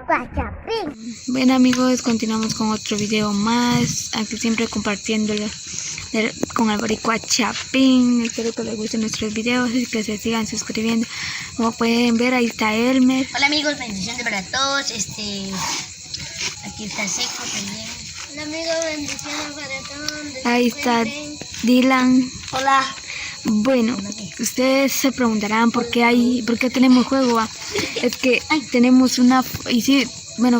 Guachapín. Bueno amigos, continuamos con otro video más, aquí siempre compartiéndolo con Albaricoa Chapín. Espero que les gusten nuestros videos y que se sigan suscribiendo. Como pueden ver, ahí está Elmer. Hola amigos, bendiciones para todos. Aquí está Seco también. Hola amigos, bendiciones para todos. Ahí está Dylan. Hola. Bueno, ustedes se preguntarán por qué tenemos juego, ¿va? Es que tenemos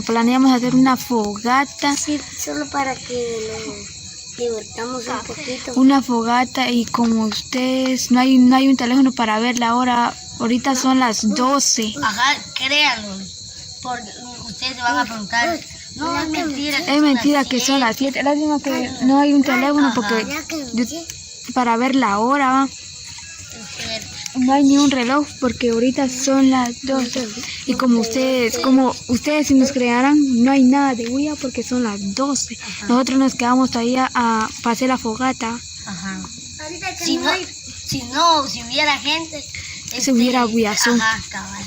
planeamos hacer una fogata. Sí, solo para que nos divertamos un poquito. Una fogata, y como ustedes no hay un teléfono para ver la hora, ahorita son las 12. Ajá, créanlo. Porque ustedes se van a preguntar. No, es mentira. Es mentira que son las 7. Lástima que no hay un teléfono porque para ver la hora, ¿va? No hay ni un reloj porque ahorita son las 12. Y como ustedes si nos crearan, no hay nada de huella porque son las 12. Ajá. Nosotros nos quedamos todavía para hacer la fogata. Ajá. Si hubiera gente, Se hubiera bullazón. Ajá, cabal.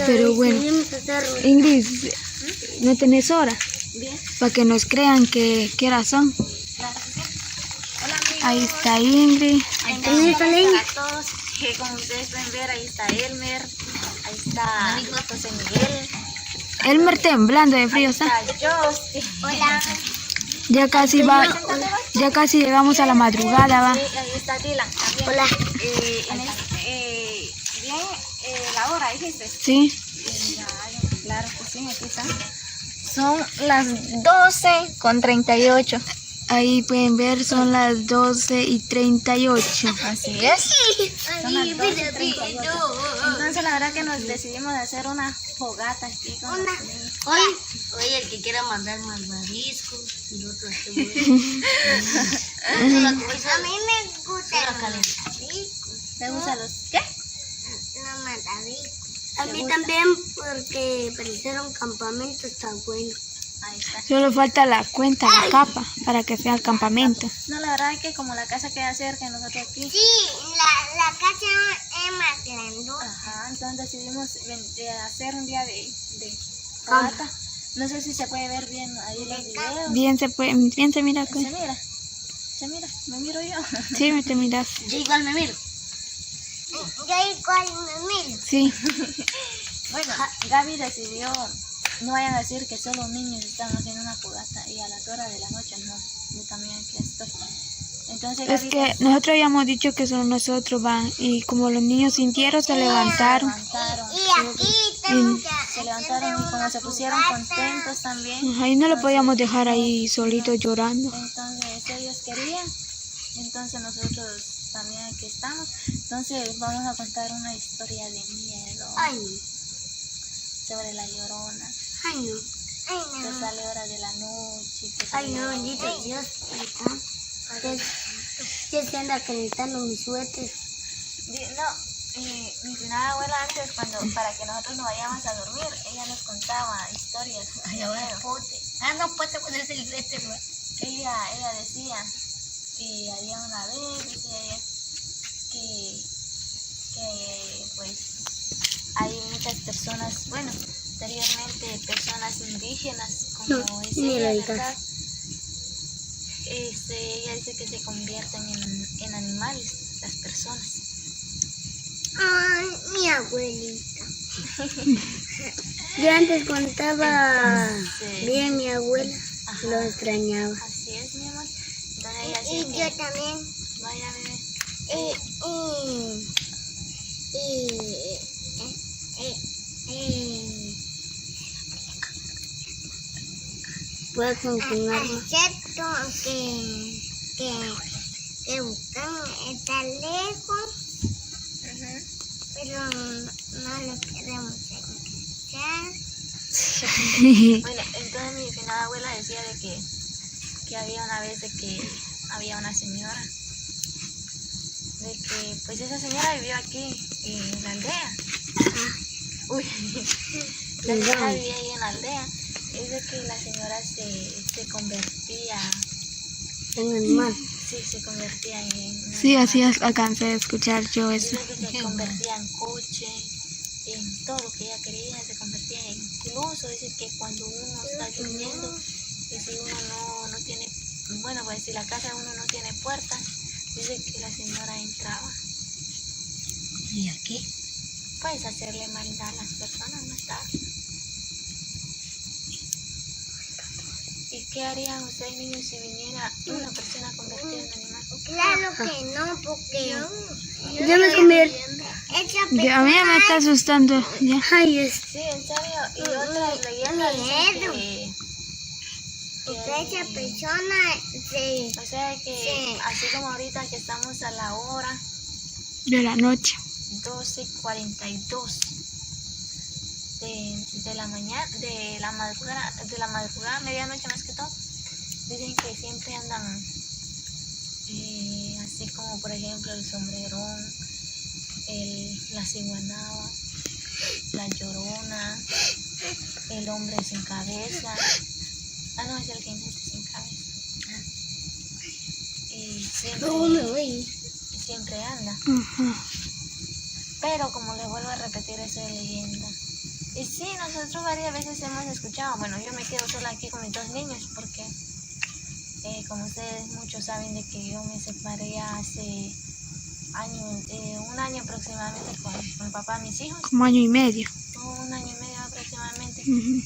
Pero bueno, Ingrid, ¿no tenés hora? Bien. Para que nos crean qué horas son. Ahí está Ingrid. Ahí está Para todos, que como ustedes pueden ver, ahí está Elmer, ahí está José Miguel, Elmer temblando de frío, ¿está? está Justin. Hola. Ya casi llegamos a la madrugada, ¿va? Sí, ahí está Dylan también. Hola. La hora, dijiste. Sí. Claro que sí, aquí está. Son las 12:38. Ahí pueden ver, son las 12:38. Así es. Son las 12:38. Entonces la verdad que nos decidimos de hacer una fogata aquí con los niños. Oye, el que quiera mandar malvaviscos y el otro A mí me gusta ¿Te gustan los qué? los mataviscos. A mí también, porque para hacer un campamento está bueno. Ahí está. Solo falta la capa, para que sea el campamento. No, la verdad es que como la casa queda cerca de nosotros aquí. Sí, la casa es más grandota. Ajá, entonces decidimos hacer un día de fogata. No sé si se puede ver bien ahí los videos. Bien se mira. Se mira, me miro yo. Sí, te miras. Yo igual me miro. Yo igual me miro. Sí. Bueno, Gaby decidió, no vayan a decir que solo niños están haciendo una fogata y a las horas de la noche no, yo también aquí estoy. Entonces Es Gaby que nosotros habíamos dicho que solo nosotros van, y como los niños sintieron, se levantaron. Y aquí tengo que Se levantaron y como se pusieron contentos también. Ahí no lo podíamos dejar ahí solito llorando. Entonces ellos querían, entonces nosotros también aquí estamos. Entonces vamos a contar una historia de miedo Ay, no. sobre la Llorona, Ay, no. Ay, que no. sale hora de la noche. Que Ay, sale no, bendito Dios. Yo se anda calentando mi suéter. Mi finada abuela antes, para que nosotros nos vayamos a dormir, ella nos contaba historias. Ay, ahora pote. No puede ponerse el frente, ¿no? Ella decía que había una vez, decía ella, que pues hay muchas personas, bueno, anteriormente personas indígenas, como dice ni ella, la ¿verdad? Ella dice que se convierten en animales, las personas. Ay, mi abuelita. Yo antes contaba Entonces, bien mi abuela. ajá. Lo extrañaba. Así es, mi amor. Entonces ella Y decía yo también. que, vaya bebé, Puedo continuar. Es cierto que buscan está lejos, pero no lo queremos escuchar. bueno, entonces mi finada abuela decía de que había una vez de que había una señora, de que pues esa señora vivió aquí en la aldea. Uy, la señora vivía ahí en la aldea. Es de que la señora se convertía En el mar. Sí, se convertía en... Sí, así alcancé a escuchar yo eso. Dice que se convertía en coche, en todo lo que ella quería, se convertía en, incluso dice que cuando uno está durmiendo, y si uno no tiene, bueno, pues si la casa de uno no tiene puertas, dice que la señora entraba. ¿Y aquí? Pues hacerle maldad a las personas, no está. ¿Y qué harían ustedes, niños, si viniera una persona convertida en animal? Claro que no, porque Yo me convierto. A mí ya me está asustando. Ya. Ay, Sí, en serio. Y otras leyendas dicen que esa persona se... o sea que Sí. así como ahorita que estamos a la hora de la noche. 12:42 de la mañana, de la madrugada, medianoche más que todo, dicen que siempre andan así como por ejemplo el sombrerón, la ciguanaba, la llorona, el hombre sin cabeza. Ah, no, es el jinete sin cabeza. Y siempre anda. Ajá. Pero como les vuelvo a repetir, eso es leyenda. Y sí, nosotros varias veces hemos escuchado. Bueno, yo me quedo sola aquí con mis 2 niños porque, como ustedes muchos saben, de que yo me separé hace un año aproximadamente con mi papá y mis hijos. Como año y medio. 1 año y medio aproximadamente. Ujú.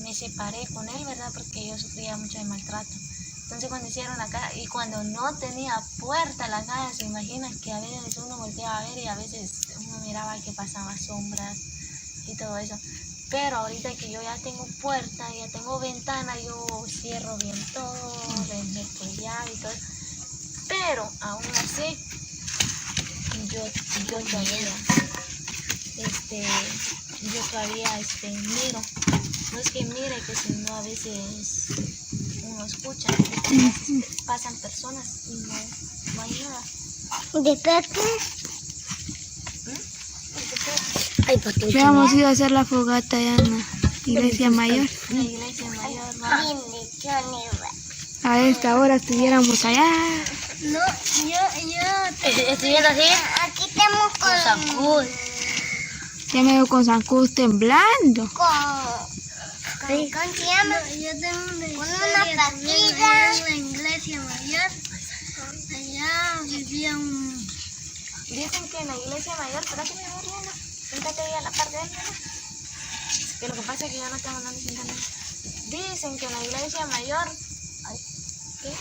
Me separé con él, ¿verdad? Porque yo sufría mucho de maltrato. Entonces cuando hicieron la casa, y cuando no tenía puerta la casa, se imaginan que a veces uno volteaba a ver y a veces uno miraba que pasaban sombras y todo eso. Pero ahorita que yo ya tengo puerta, ya tengo ventana, yo cierro bien todo, meto llave y todo. Pero aún así, yo todavía miro. No es que mire, que si no a veces uno escucha, pasan personas y no hay nada. ¿De Pepe? Ya hemos ido a hacer la fogata allá en la iglesia mayor. La iglesia mayor, ¿no? A esta hora estuviéramos allá. No, yo Estoy viendo así. aquí tenemos Con Sancud. Ya me veo con zancudos temblando. ¿Cómo se llama? Yo tengo una partida en la iglesia mayor. Allá vivía un... Dicen que en la iglesia mayor, pero aquí me voy riendo. Siéntate ahí a la parte de él, ¿no? Que lo que pasa es que yo no tengo dónde sentarme. Dicen que en la iglesia mayor... Ay, ¿qué?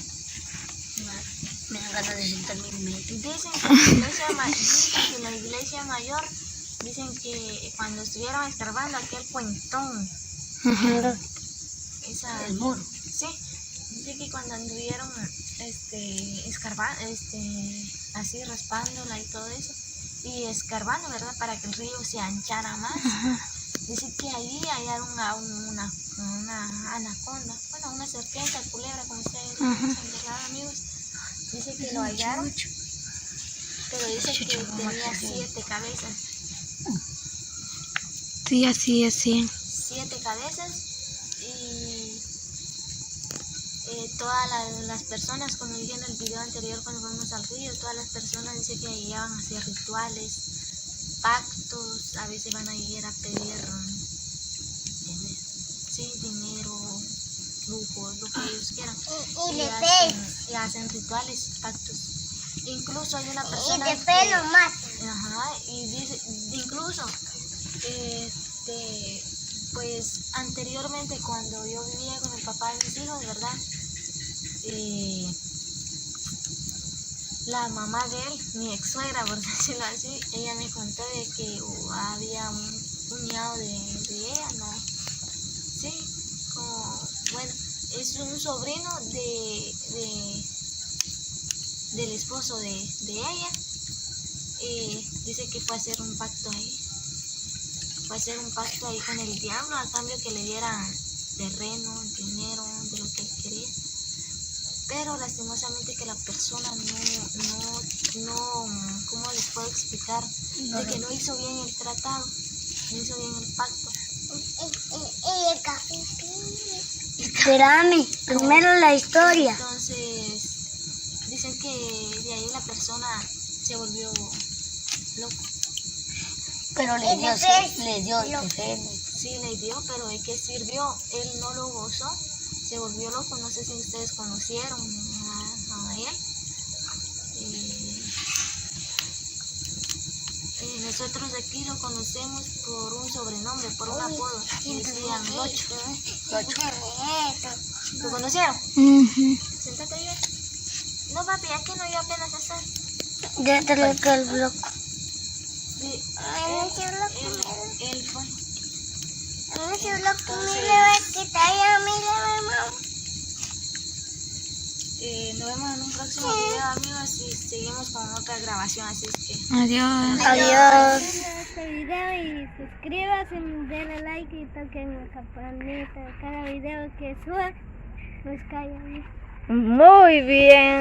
Me dan ganas de sentarme en medio. Dicen que en la iglesia mayor, dicen que cuando estuvieron escarbando aquel puentón, Ajá. esa, El muro. sí, dice que cuando anduvieron escarbando, así raspándola y todo eso, y escarbando, ¿verdad? Para que el río se anchara más. Dice que ahí hallaron una anaconda, bueno, una serpiente, culebra, como ustedes dicen, ¿verdad, amigos? Dice que lo hallaron, pero dice que tenía 7 cabezas. Sí, así. 7 cabezas y todas las personas, como dije en el video anterior cuando fuimos al río, todas las personas dicen que llegaban a hacer rituales, pactos, a veces van a ir a pedir dinero, lujos, lo que ellos quieran. Y hacen rituales, pactos. Incluso hay una persona Y de pelo más. Ajá, y dice, incluso, pues anteriormente cuando yo vivía con el papá de mis hijos, ¿verdad? La mamá de él, mi ex suegra, por decirlo así, ella me contó de que había un cuñado de ella, ¿no? Sí, como, bueno, es un sobrino del esposo de ella. Dice que fue a hacer un pacto ahí. Fue a hacer un pacto ahí con el diablo a cambio que le dieran terreno, dinero, de lo que él quería. Pero lastimosamente que la persona no, ¿cómo les puedo explicar? De que no hizo bien el tratado, no hizo bien el pacto. Y el café. Espérame, primero la historia. Entonces, dicen que de ahí la persona se volvió loco. Pero le dio depende. Sí, le dio, pero el que sirvió, él no lo gozó, se volvió loco. No sé si ustedes conocieron a él. Nosotros aquí lo conocemos por un sobrenombre, por un apodo. Le decían Locho. ¿Lo conocieron? Siéntate ahí. No, papi, aquí no, yo apenas estoy. Ya te lo que el blog. Sí, él fue. Nos vemos en un próximo video, amigos, y seguimos con otra grabación, así es que... Adiós. Adiós. Este video y suscríbase, denle like y toquen la campanita de cada video que suba. Pues caigan. Muy bien.